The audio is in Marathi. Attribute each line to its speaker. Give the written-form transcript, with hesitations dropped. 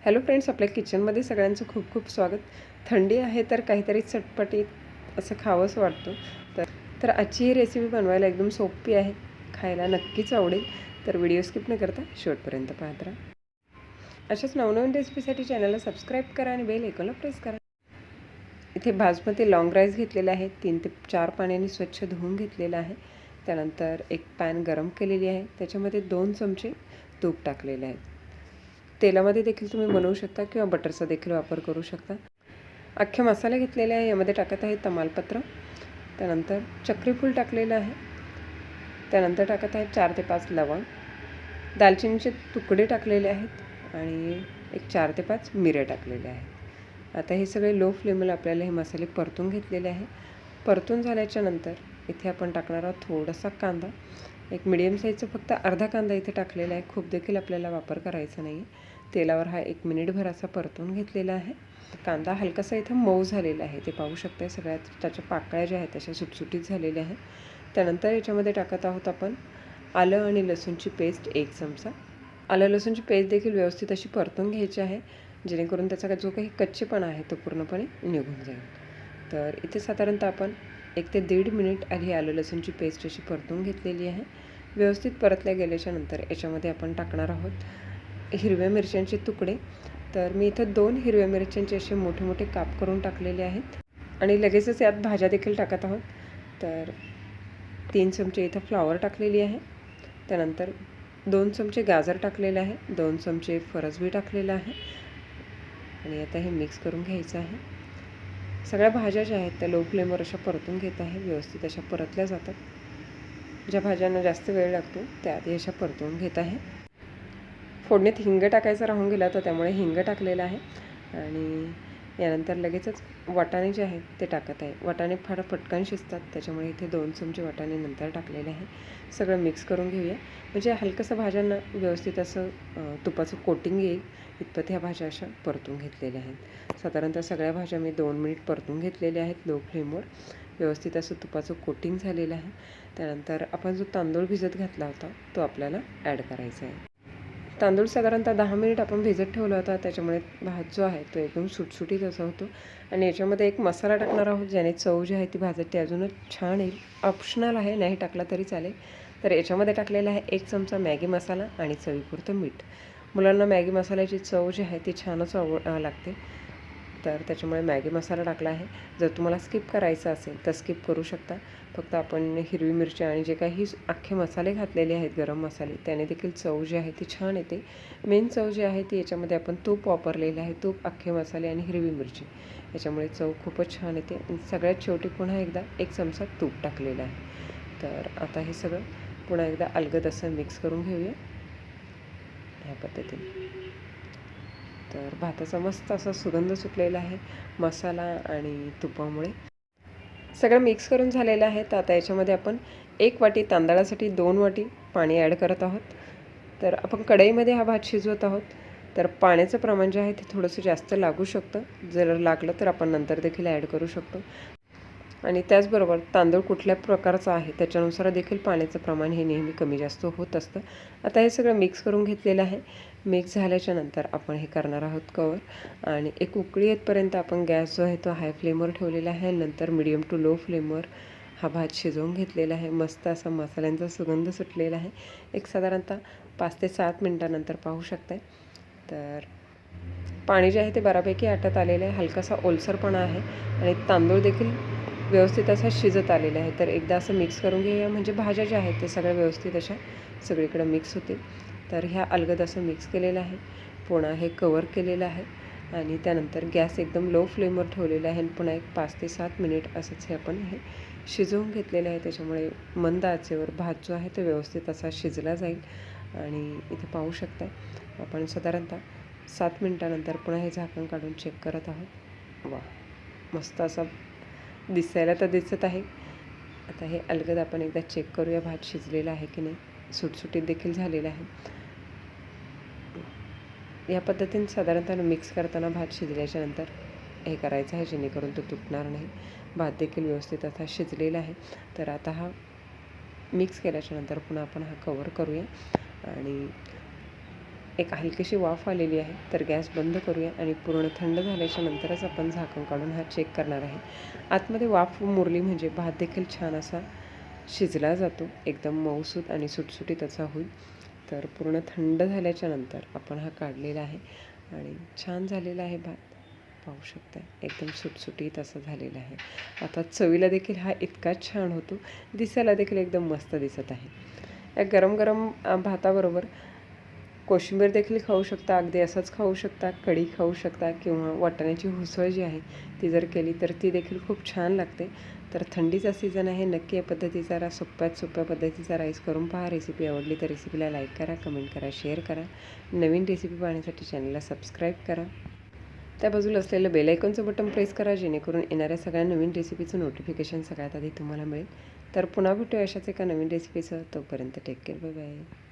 Speaker 1: हॅलो फ्रेंड्स, आपल्या किचनमध्ये सगळ्यांचं खूप खूप स्वागत. थंडी आहे तर काहीतरी चटपटीत असं खावंसं वाटतं. तर आजची ही रेसिपी बनवायला एकदम सोपी आहे, खायला नक्कीच आवडेल. तर व्हिडिओ स्किप न करता शेवटपर्यंत पाहत राहा. अशाच नवनवीन रेसिपीसाठी चॅनलला सबस्क्राईब करा आणि बेल आयकॉनला प्रेस करा. इथे बासमती लॉंग राईस घेतलेला आहे, 3 ते 4 पाण्याने स्वच्छ धुवून घेतलेला आहे. त्यानंतर एक पॅन गरम केलेली आहे, त्याच्यामध्ये 2 चमचे तूप टाकलेले आहेत. तेलामध्ये देखील तुम्ही बनवू शकता किंवा बटरचा देखील वापर करू शकता. अख्खे मसाले घेतलेले आहे, यामध्ये टाकत आहे तमालपत्र, त्यानंतर चक्रीफूल टाकलेलं आहे, त्यानंतर टाकत आहे 4 ते 5 लवंग, दालचिनीचे तुकडे टाकलेले आहेत आणि एक 4 ते 5 मिरे टाकलेले आहेत. आता हे सगळे लो फ्लेमला आपल्याला हे मसाले परतून घेतलेले आहे. परतून झाल्याच्या नंतर इथे आपण टाकणार आहोत थोडासा कांदा, एक मिडियम साईजचा फक्त अर्धा कांदा इथे टाकलेला आहे, खूप देखील आपल्याला वापर करायचा नाही आहे. तेलावर हा 1 मिनिटभर असा परतून घेतलेला आहे. कांदा हलकासा इथं मऊ झालेला आहे, ते पाहू शकता. सगळ्यात त्याच्या पाकळ्या ज्या आहेत तशा सुटसुटीत झालेल्या आहेत. त्यानंतर याच्यामध्ये टाकत आहोत आपण आलं आणि लसूणची पेस्ट 1 चमचा. आलं लसूणची पेस्ट देखील व्यवस्थित अशी परतून घ्यायची आहे, जेणेकरून त्याचा जो काही कच्चेपणा आहे तो पूर्णपणे निघून जाईल. तर इथे साधारणतः आपण 1 ते 1.5 मिनिट आधी आलं लसूणची पेस्ट अशी परतून घेतलेली आहे. व्यवस्थित परतल्या गेल्याच्या नंतर याच्यामध्ये आपण टाकणार आहोत हिरव्या मिरच्यांचे तुकडे. तर मी इथं 2 हिरव्या मिरच्यांचे असे मोठे मोठे काप करून टाकलेले आहेत आणि लगेचच यात भाज्या देखील टाकत आहोत. तर 3 चमचे इथं फ्लॉवर टाकलेली आहे, त्यानंतर 2 चमचे गाजर टाकलेले आहे, 2 चमचे फरसबी टाकलेलं आहे आणि आता हे मिक्स करून घ्यायचं आहे. सगळ्या भाज्या ज्या आहेत त्या लो फ्लेमवर अशा परतून घेत आहे, व्यवस्थित अशा परतल्या जातात. ज्या भाज्यांना जास्त वेळ लागतो त्या आधी अशा परतवून घेत आहे. फोडणीत हिंग टाकायचा राहून गेला तर त्यामुळे हिंग टाकलेलं आहे आणि यानंतर लगेचच वाटाणे जे आहेत ते टाकत आहे. वाटाणे फार पटकन शिजतात, त्याच्यामुळे इथे 2 चमचे वाटाणे नंतर टाकलेले आहे. सगळं मिक्स करून घेऊया, म्हणजे हलकंसं भाज्यांना व्यवस्थित असं तुपाचं कोटिंग येईल इतपत ह्या भाज्या अशा परतून घेतलेल्या आहेत. साधारणतः सगळ्या भाज्या मी 2 मिनिट परतून घेतलेल्या आहेत लो फ्लेमवर. व्यवस्थित असं तुपाचं कोटिंग झालेलं आहे. त्यानंतर आपण जो तांदूळ भिजत घातला होता तो आपल्याला ॲड करायचा आहे. तांदूळ साधारणतः 10 मिनिट आपण भिजत ठेवला होता, त्याच्यामुळे भात जो आहे तो एकदम सुटसुटीत असा होतो. आणि याच्यामध्ये एक मसाला टाकणार आहोत, ज्याने चव जी आहे ती भाजते अजूनच छान येईल. ऑप्शनल आहे, नाही टाकला तरी चालेल. तर याच्यामध्ये टाकलेला आहे 1 चमचा मॅगी मसाला आणि चवीपुरतं मीठ. मुलांना मॅगी मसाल्याची चव जी आहे ती छानच लागते, तर त्याच्यामुळे मॅगी मसाला टाकला आहे. जर तुम्हाला स्किप करायचं असेल तर स्किप करू शकता. फक्त आपण हिरवी मिरची आणि जे काही अख्खे मसाले घातलेले आहेत गरम मसाले, त्याने देखील चव जी आहे ती छान येते. मेन चव जी आहे ती याच्यामध्ये आपण तूप वापरलेलं आहे, तूप, अख्खे मसाले आणि हिरवी मिरची, याच्यामुळे चव खूपच छान येते. सगळ्यात शेवटी पुन्हा एकदा 1 चमचा तूप टाकलेलं आहे. तर आता हे सगळं पुन्हा एकदा अलगद असं मिक्स करून घेऊया ह्या पद्धतीने. तर भाताचा मस्त असा सुगंध सुटलेला आहे मसाला आणि तुपामुळे. सगळं मिक्स करून झालेलं आहे. तर आता याच्यामध्ये आपण 1 वाटी तांदळासाठी 2 वाटी पाणी ॲड करत आहोत. तर आपण कढईमध्ये हा भात शिजवत आहोत, तर पाण्याचं प्रमाण जे आहे ते थोडंसं जास्त लागू शकतं. जर लागलं तर आपण नंतर देखील ॲड करू शकतो. आणि त्याचबरोबर तांदूळ कुठल्या प्रकारचा आहे त्याच्यानुसार देखील पाण्याचं प्रमाण हे नेहमी कमी जास्त होत असतं. आता हे सगळं मिक्स करून घेतलेलं आहे. मिक्स झाल्याच्या नंतर आपण हे करणार आहोत कवर आणि एक उकळी येतपर्यंत आपण गॅस जो आहे तो हाय फ्लेमवर ठेवलेला आहे. नंतर मीडियम टू लो फ्लेमवर हा भात शिजवून घेतलेला आहे. मस्त असा मसाल्यांचा सुगंध सुटलेला आहे. एक साधारणतः 5 ते 7 मिनटानंतर पाहू शकताय. तर पाणी जे आहे ते बऱ्यापैकी आटत आलेलं आहे, हलकासा ओलसरपणा आहे आणि तांदूळ देखील व्यवस्थित असा शिजत आलेला आहे. तर एकदा असं मिक्स करून घेऊया, म्हणजे भाज्या ज्या आहेत ते सगळ्या व्यवस्थित अशा सगळीकडे मिक्स होतील. तर ह्या अलगद असं मिक्स केलेलं आहे, पुन्हा हे कवर केलेलं आहे आणि त्यानंतर गॅस एकदम लो फ्लेमवर ठेवलेला आहे आणि पुन्हा एक 5 ते 7 मिनिट असंच हे आपण हे शिजवून घेतलेलं आहे. त्याच्यामुळे मंद आचेवर भात जो आहे तो व्यवस्थित असा शिजला जाईल. आणि इथे पाहू शकताय आपण साधारणतः 7 मिनिटानंतर पुन्हा हे झाकण काढून चेक करत आहोत. वा, मस्त असा दिसायला तर दिसत आहे. आता हे अलगद आपण एकदा चेक करूया भात शिजलेला आहे की नाही. सुटसुटीत देखील झालेला आहे. या पद्धतीने साधारणतः मिक्स करताना भात शिजल्याच्या नंतर हे करायचं आहे, जेणेकरून तो तुटणार नाही. भात देखील व्यवस्थित आता शिजलेला आहे. तर आता हा मिक्स केल्याच्या नंतर पुन्हा आपण हा कवर करूया आणि एक हलकीशी वाफ आलेली आहे. तर गॅस बंद करूया आणि पूर्ण थंड झाल्याच्या नंतरच आपण झाकण काढून हा चेक करणार आहे. आतमध्ये वाफ मुरली म्हणजे भात देखील छान असा शिजला जातो, एकदम मऊसूत आणि सुटसुटीत असा होईल. तर पूर्ण थंड झाल्याच्या नंतर आपण हा काढलेला आहे आणि छान झालेला आहे भात. पाहू शकता एकदम सुटसुटीत असं झालेलं आहे. आता चवीला देखील हा इतका छान होतो, दिसायला देखील एकदम मस्त दिसत आहे. या गरम गरम भाताबरोबर कोशिंबीर देखील खाऊ शकता, अगदी असंच खाऊ शकता, कढी खाऊ शकता किंवा वाटाण्याची उसळ जी आहे ती जर केली तर ती देखील खूप छान लागते. तर थंडीचा सीझन आहे, नक्की या पद्धतीचा सोप्या पद्धतीचा राईस करून पहा. रेसिपी आवडली तर रेसिपीला लाईक करा, कमेंट करा, शेअर करा. नवीन रेसिपी पाहण्यासाठी चॅनलला सबस्क्राईब करा. त्या बाजूला असलेलं बेल आयकॉनचं बटन प्रेस करा, जेणेकरून येणाऱ्या सगळ्या नवीन रेसिपीचं नोटिफिकेशन सगळ्यात आधी तुम्हाला मिळेल. तर पुन्हा भेटूया अशाच एका नवीन रेसिपीसह. तोपर्यंत टेक केअर, बाय बाय.